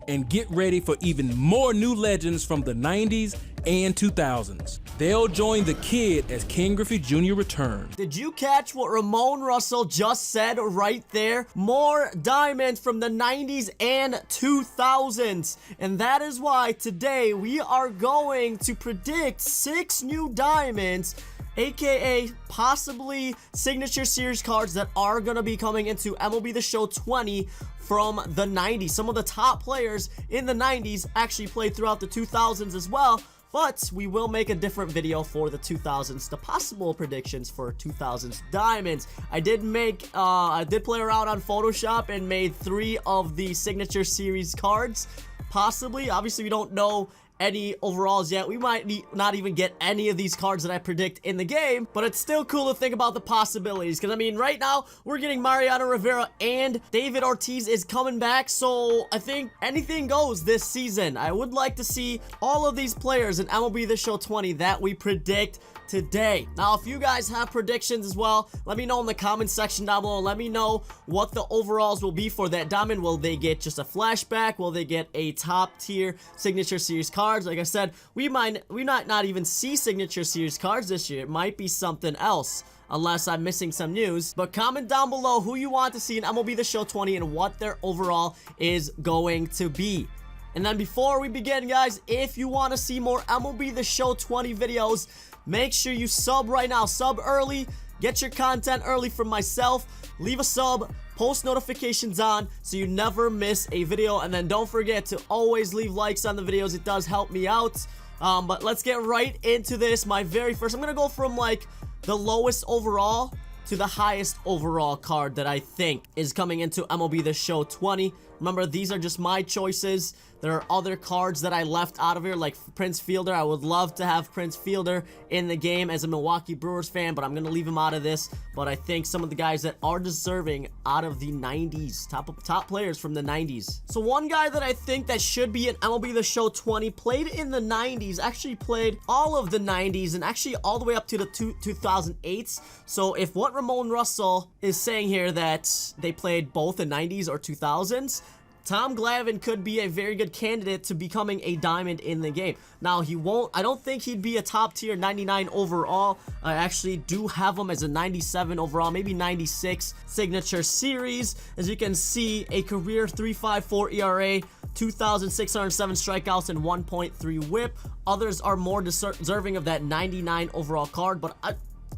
and get ready for even more new legends from the 90s and 2000s. They'll join the kid as Ken Griffey Jr. returns. Did you catch what Ramon Russell just said right there? More diamonds from the 90s and 2000s. And that is why today we are going to predict 6 new diamonds, aka possibly signature series cards that are going to be coming into MLB The Show 20 from the 90s. Some of the top players in the 90s actually played throughout the 2000s as well. But we will make a different video for the 2000s, the possible predictions for 2000s diamonds. I did play around on Photoshop and made 3 of the signature series cards. Possibly, obviously we don't know any overalls yet. We might not even get any of these cards that I predict in the game, but it's still cool to think about the possibilities, because I mean right now we're getting Mariano Rivera and David Ortiz is coming back, so I think anything goes this season. I would like to see all of these players in MLB The Show 20 that we predict today. Now, if you guys have predictions as well, let me know in the comment section down below. Let me know what the overalls will be for that diamond. Will they get just a flashback? Will they get a top tier signature series cards? Like I said, we might not even see signature series cards this year. It might be something else, unless I'm missing some news. But comment down below who you want to see in MLB The Show 20 and what their overall is going to be. And then before we begin, guys, if you want to see more MLB The Show 20 videos, make sure you sub right now. Sub early. Get your content early from myself. Leave a sub. Post notifications on so you never miss a video. And then don't forget to always leave likes on the videos. It does help me out. But let's get right into this. My very first. I'm going to go from like the lowest overall to the highest overall card that I think is coming into MLB The Show 20. Remember, these are just my choices. There are other cards that I left out of here, like Prince Fielder. I would love to have Prince Fielder in the game as a Milwaukee Brewers fan, but I'm going to leave him out of this. But I think some of the guys that are deserving out of the 90s, top players from the 90s. So one guy that I think that should be in MLB The Show 20, played in the 90s, actually played all of the 90s, and actually all the way up to the 2008s. So if what Ramon Russell is saying here that they played both the 90s or 2000s, Tom Glavine could be a very good candidate to becoming a diamond in the game. Now, I don't think he'd be a top tier 99 overall. I actually do have him as a 97 overall, maybe 96 signature series. As you can see, a career 3.54 ERA, 2,607 strikeouts, and 1.3 whip. Others are more deserving of that 99 overall card, but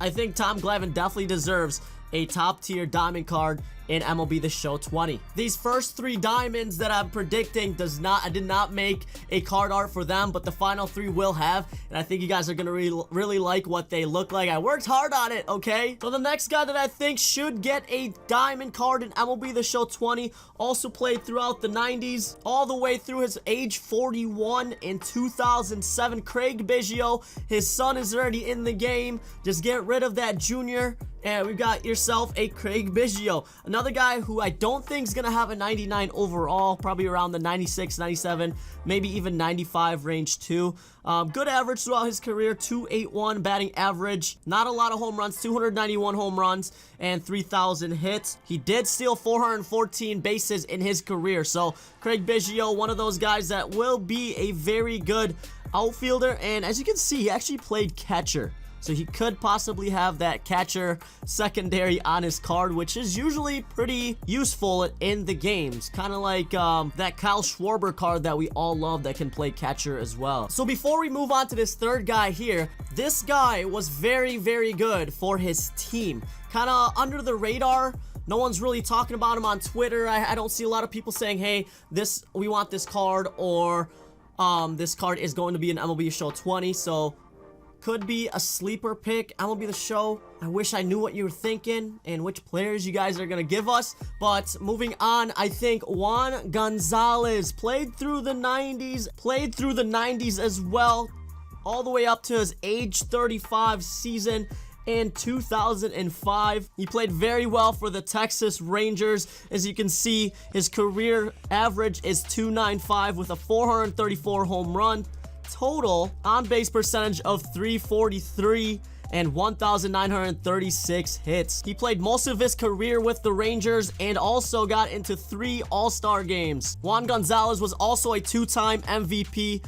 I think Tom Glavine definitely deserves a top tier diamond card in MLB The Show 20. These first 3 diamonds that I'm predicting I did not make a card art for them, but the final 3 will have, and I think you guys are gonna really like what they look like. I worked hard on it, okay? So the next guy that I think should get a diamond card in MLB The Show 20, also played throughout the 90s, all the way through his age 41 in 2007, Craig Biggio. His son is already in the game. Just get rid of that junior, and we've got yourself a Craig Biggio. Another guy who I don't think is going to have a 99 overall, probably around the 96, 97, maybe even 95 range too. Good average throughout his career, 281 batting average. Not a lot of home runs, 291 home runs and 3,000 hits. He did steal 414 bases in his career. So Craig Biggio, one of those guys that will be a very good outfielder. And as you can see, he actually played catcher. So he could possibly have that catcher secondary on his card, which is usually pretty useful in the games. Kind of like that Kyle Schwarber card that we all love that can play catcher as well. So before we move on to this third guy here, this guy was very, very good for his team. Kind of under the radar. No one's really talking about him on Twitter. I don't see a lot of people saying, hey, we want this card, or this card is going to be an MLB Show 20. So could be a sleeper pick. MLB The Show, I wish I knew what you were thinking and which players you guys are going to give us. But moving on, I think Juan Gonzales played through the 90s as well, all the way up to his age 35 season in 2005. He played very well for the Texas Rangers. As you can see, his career average is 295 with a 434 home run. Total on-base percentage of 343 and 1,936 hits. He played most of his career with the Rangers and also got into 3 All-Star games. Juan Gonzales was also a 2-time MVP.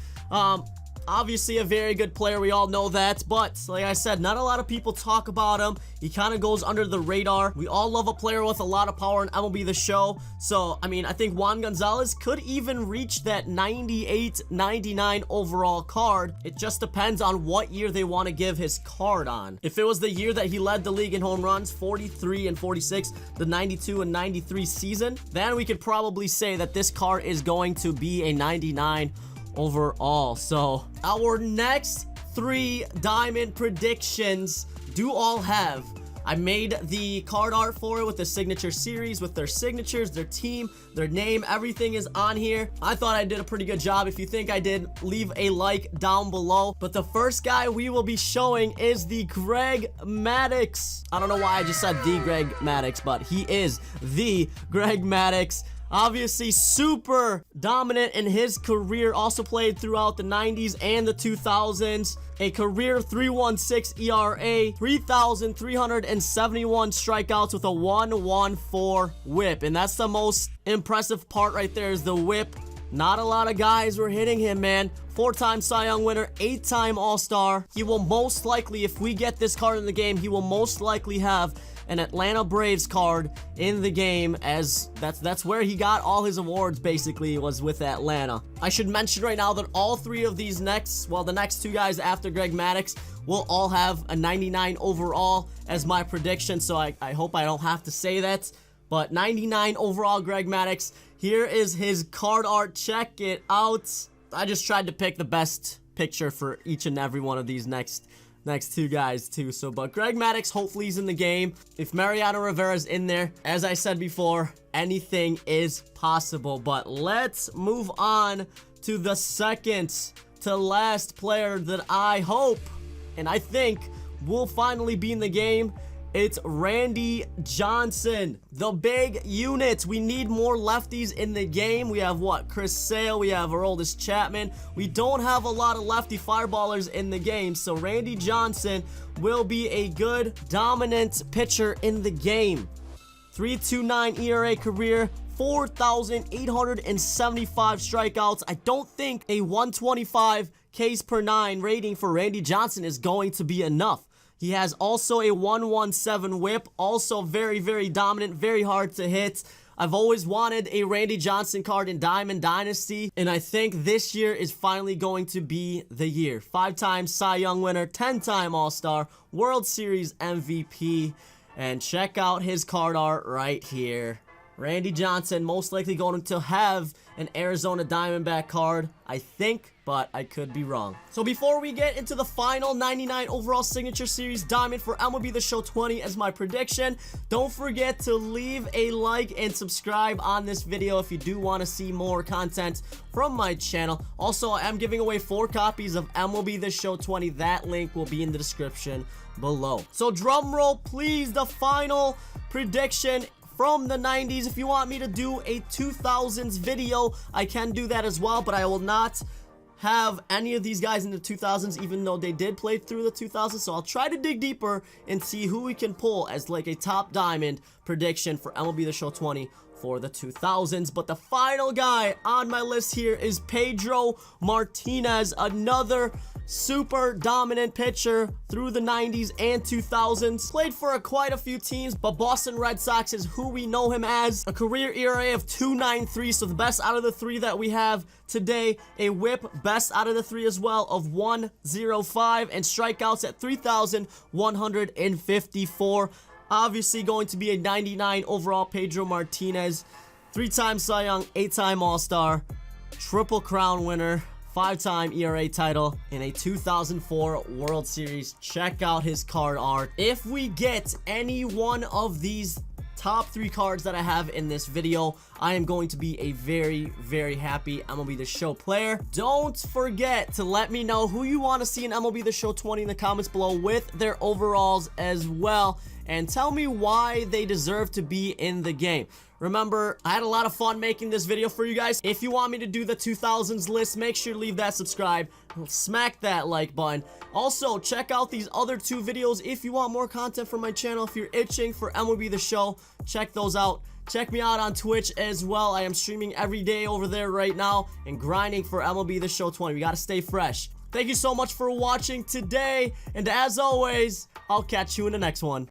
Obviously a very good player, we all know that, but like I said, not a lot of people talk about him. He kind of goes under the radar. We all love a player with a lot of power in MLB The Show. So, I mean, I think Juan Gonzales could even reach that 98, 99 overall card. It just depends on what year they want to give his card on. If it was the year that he led the league in home runs, 43 and 46, the 92 and 93 season, then we could probably say that this card is going to be a 99 overall. So our next 3 diamond predictions do all have, I made the card art for it with the signature series, with their signatures, their team, their name, everything is on here. I thought I did a pretty good job. If you think I did, leave a like down below. But the first guy we will be showing is the Greg Maddux. I don't know why I just said the Greg Maddux, but he is the Greg Maddux. Obviously super dominant in his career, also played throughout the 90s and the 2000s. A career 3.16 ERA, 3,371 strikeouts with a 1.14 whip. And that's the most impressive part right there, is the whip. Not a lot of guys were hitting him, man. 4-time Cy Young winner, 8-time All-Star. He will most likely, if we get this card in the game, he will most likely have an Atlanta Braves card in the game, as that's where he got all his awards, basically, was with Atlanta. I should mention right now that all 3 of these next, well, the next 2 guys after Greg Maddux will all have a 99 overall as my prediction, so I hope I don't have to say that. But 99 overall Greg Maddux. Here is his card art. Check it out. I just tried to pick the best picture for each and every one of these next 2 guys too. So, but Greg Maddux, hopefully he's in the game. If Mariano Rivera's in there, as I said before, anything is possible. But let's move on to the second to last player that I hope and I think will finally be in the game. It's Randy Johnson, the big unit. We need more lefties in the game. We have what? Chris Sale. We have Aroldis Chapman. We don't have a lot of lefty fireballers in the game. So Randy Johnson will be a good, dominant pitcher in the game. 3.29 ERA career, 4,875 strikeouts. I don't think a 125 Ks per 9 rating for Randy Johnson is going to be enough. He has also a 117 whip, also very, very dominant, very hard to hit. I've always wanted a Randy Johnson card in Diamond Dynasty, and I think this year is finally going to be the year. 5-time Cy Young winner, 10-time All-Star, World Series MVP, and check out his card art right here. Randy Johnson most likely going to have an Arizona Diamondback card, I think, but I could be wrong. So before we get into the final 99 overall signature series diamond for MLB The Show 20 as my prediction, don't forget to leave a like and subscribe on this video if you do want to see more content from my channel. Also, I am giving away 4 copies of MLB The Show 20. That link will be in the description below. So drum roll, please, the final prediction from the 90s. If you want me to do a 2000s video, I can do that as well, but I will not have any of these guys in the 2000s, even though they did play through the 2000s. So I'll try to dig deeper and see who we can pull as like a top diamond prediction for MLB The Show 20 for the 2000s. But the final guy on my list here is Pedro Martinez, another super dominant pitcher through the 90s and 2000s. Played for quite a few teams, but Boston Red Sox is who we know him as. A career ERA of 2.93, so the best out of the 3 that we have today. A whip, best out of the 3 as well, of 1.05, and strikeouts at 3,154. Obviously going to be a 99 overall Pedro Martinez. 3-time Cy Young, 8-time All-Star, Triple Crown winner, 5-time ERA title, in a 2004 World Series. Check out his card art. If we get any one of these top 3 cards that I have in this video, I am going to be a very, very happy MLB The Show player. Don't forget to let me know who you want to see in MLB The Show 20 in the comments below with their overalls as well, and tell me why they deserve to be in the game. Remember, I had a lot of fun making this video for you guys. If you want me to do the 2000s list, make sure to leave that subscribe. Smack that like button. Also, check out these other 2 videos if you want more content from my channel. If you're itching for MLB The Show, check those out. Check me out on Twitch as well. I am streaming every day over there right now and grinding for MLB The Show 20. We gotta stay fresh. Thank you so much for watching today, and as always, I'll catch you in the next one.